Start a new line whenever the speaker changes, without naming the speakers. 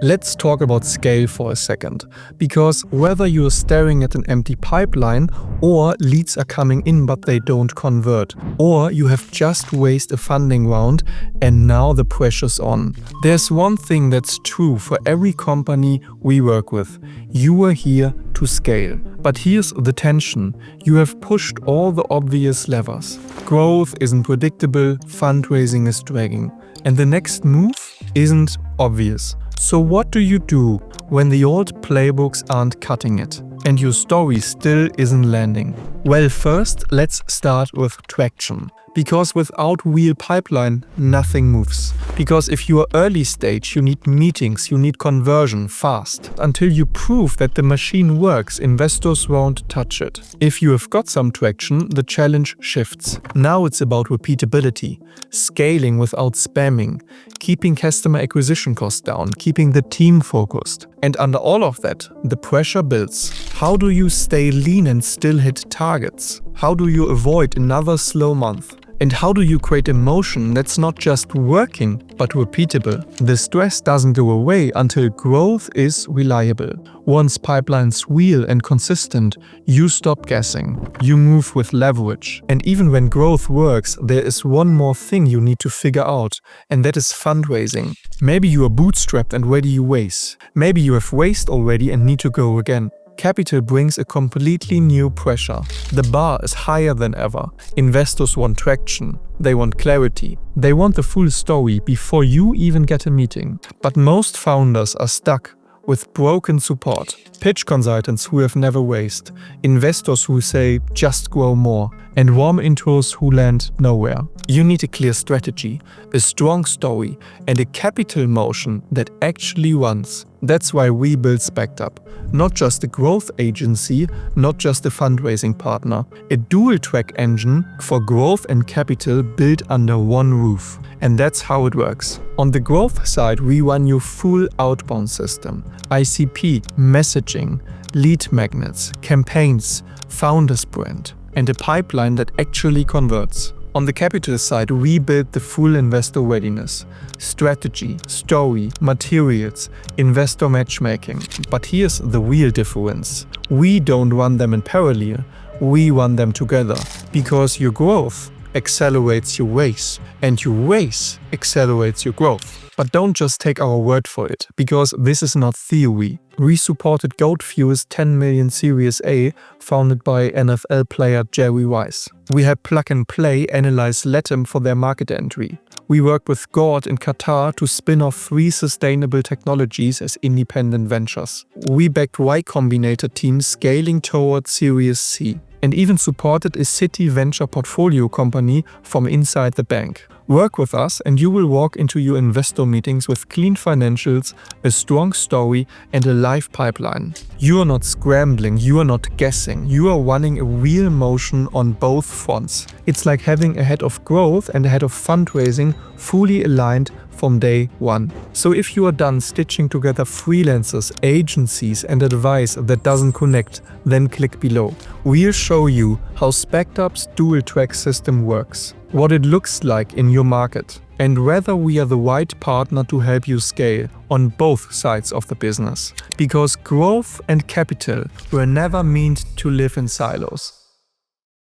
Let's talk about scale for a second, because whether you're staring at an empty pipeline, or leads are coming in but they don't convert, or you have just raised a funding round and now the pressure's on. There's one thing that's true for every company we work with: you are here to scale. But here's the tension: you have pushed all the obvious levers. Growth isn't predictable, fundraising is dragging, and the next move isn't obvious. So what do you do when the old playbooks aren't cutting it and your story still isn't landing? Well, first, let's start with traction. Because without real pipeline, nothing moves. Because if you are early stage, you need meetings, you need conversion fast. Until you prove that the machine works, investors won't touch it. If you have got some traction, the challenge shifts. Now it's about repeatability, scaling without spamming, keeping customer acquisition costs down, keeping the team focused. And under all of that, the pressure builds. How do you stay lean and still hit targets? How do you avoid another slow month? And how do you create emotion that's not just working, but repeatable? The stress doesn't go away until growth is reliable. Once pipeline's real and consistent, you stop guessing. You move with leverage. And even when growth works, there is one more thing you need to figure out, and that is fundraising. Maybe you are bootstrapped and ready to raise. Maybe you have raised already and need to go again. Capital brings a completely new pressure. The bar is higher than ever. Investors want traction. They want clarity. They want the full story before you even get a meeting. But most founders are stuck with broken support. Pitch consultants who have never raised. Investors who say, just grow more. And warm intros who land nowhere. You need a clear strategy, a strong story, and a capital motion that actually runs. That's why we built spectup. Not just a growth agency, not just a fundraising partner. A dual-track engine for growth and capital built under one roof. And that's how it works. On the growth side, we run your full outbound system. ICP, messaging, lead magnets, campaigns, founders brand, and a pipeline that actually converts. On the capital side, we build the full investor readiness. Strategy, story, materials, investor matchmaking. But here's the real difference. We don't run them in parallel, we run them together. Because your growth accelerates your race, and your race accelerates your growth. But don't just take our word for it, because this is not theory. We supported GoatFuel's 10 million Series A, founded by NFL player Jerry Rice. We helped Plug and Play analyze Latam for their market entry. We worked with God in Qatar to spin off 3 sustainable technologies as independent ventures. We backed Y Combinator teams scaling towards Series C. And even supported a city venture portfolio company from inside the bank. Work with us and you will walk into your investor meetings with clean financials, a strong story, and a live pipeline. You are not scrambling, you are not guessing, you are running a real motion on both fronts. It's like having a head of growth and a head of fundraising fully aligned from day one. So if you are done stitching together freelancers, agencies, and advice that doesn't connect, then click below. We'll show you how spectup's dual-track system works, what it looks like in your market, and whether we are the right partner to help you scale on both sides of the business. Because growth and capital were never meant to live in silos.